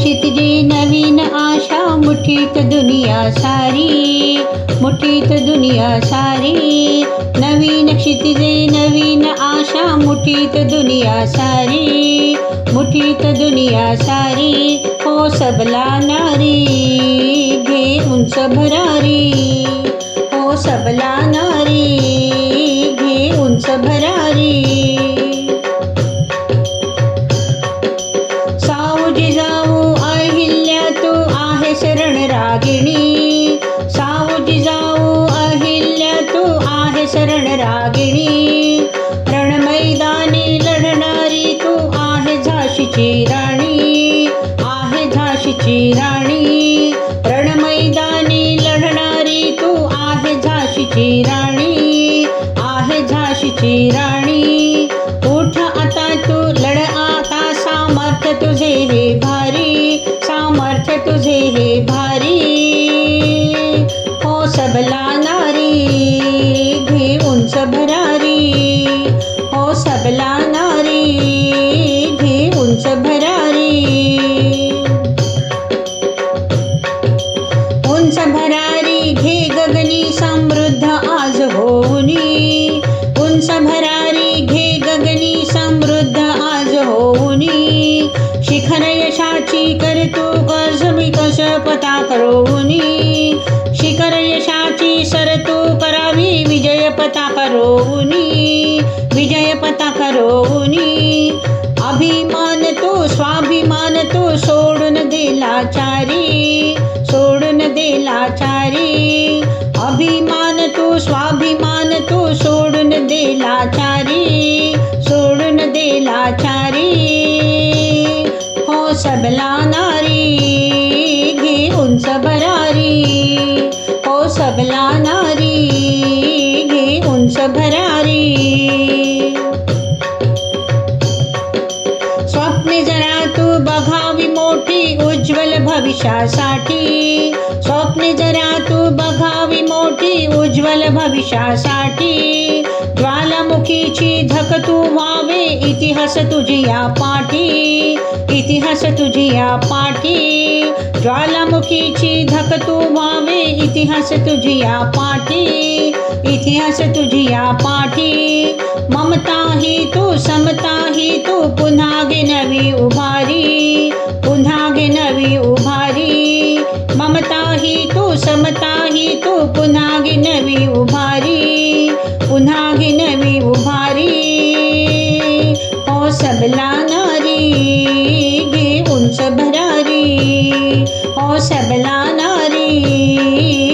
क्षितिजे नवीन आशा, मुठीत दुनिया सारी, मुठीत दुनिया सारी. नवीन क्षितिजे नवीन आशा, मुठीत दुनिया सारी, मुठीत दुनिया सारी. हो सबला नारी घे उंच भरारी, हो सबला नारी घे उंच भरारी. शरण रागिणी, सावू जिजाऊ अहिल्या तू आहे शरण रागिणी. रणमैदानी लढणारी तू आहे झाशीची राणी, आहे झाशीची राणी. रणमैदानी लढणारी तू आहे झाशीची राणी, आहे झाशीची राणी. उठ आता तू लढ आता, सामर्थ्य तुझे हे भारी, सामर्थ्य तुझे हे भारी. हो सबला नारी घे उंच भरारी, हो सबला नारी घे उंच भरारी. उंच भरारी घे गगनी समृद्ध आज होऊनी, उंच भरारी घे गगनी समृद्ध आज होऊनी. शिखर यशाची कर तू गजमी कशपथा करोनी, शिखर यशाची सर तू करावी विजय पताका रोवनी, विजय पताका रोवनी. अभिमान तो स्वाभिमान तो सोडून दिला चारी, सोडून दिला चारी. अभिमान तो स्वाभिमान तो सोडून दिला चारी, सोडून दिला चारी. हो सबला नारी घे उंच भरारी, हो सबला नारी घे उंच भरारी. स्वप्ने जरा तू बघावी मोठी उज्ज्वल भविष्यासाठी, स्वप्ने जरा तू बघावी मोठी उज्ज्वल भविष्यासाठी. ज्वालामुखीची धक तू व्हावे इतिहास तुझी या पाठी, इतिहास तुझी या पाठी. ज्वालामुखीची धक तू व्हावे इतिहास तुझी या पाठी, इतिहास तुझी या पाठी. ममता ही तू समता ही तू पुन्हा गे नवी उभारी, पुन्हा गे नवी उभारी. ममता ही तू समता ही तू पुन्हा गे नवी उभारी, पुन्हा गे नवी उभारी. हो सबला नारी घे उंच भरारी, हो सबला नारी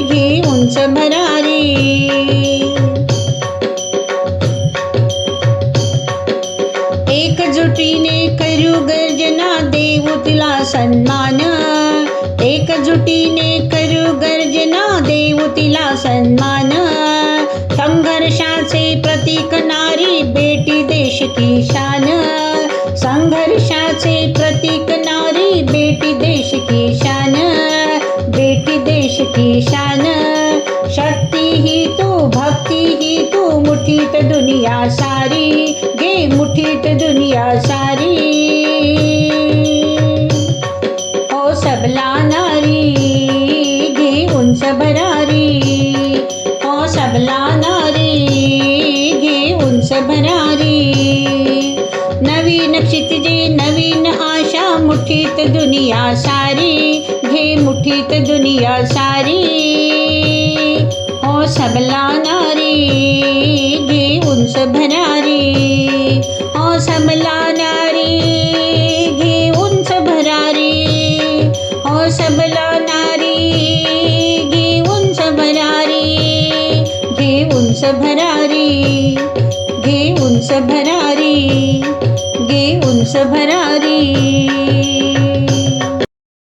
घे उंच भरारी. एकजुटीने करू गर्जना देऊ तिला सन्मान, एकजुटीने करू गर्जना देऊ तिला सन्मान. संघर्षाचे प्रतीक नारी बेटी देश की शान, संघर्षाचे प्रतीक नारी बेटी देश की शान, बेटी देश की शान. शक्ती ही तू भक्ती ही तू मुठीत दुनिया सारी, घे मुठीत दुनिया सारी. हो सबला नारी घे उंच भरारी, हो सबला नारी घे उंच भरारी. नवीन क्षितिजे नवीन आशा, मुठीत दुनिया सारी, घे मुठीत दुनिया सारी. हो सबला नारी घे उंच भरारी, हो सबला नारी घे उंच भरारी, हो सबला नारी घे उंच भरारी, घे उंच भरारी, घे उंच भरारी, घे उंच भरारी.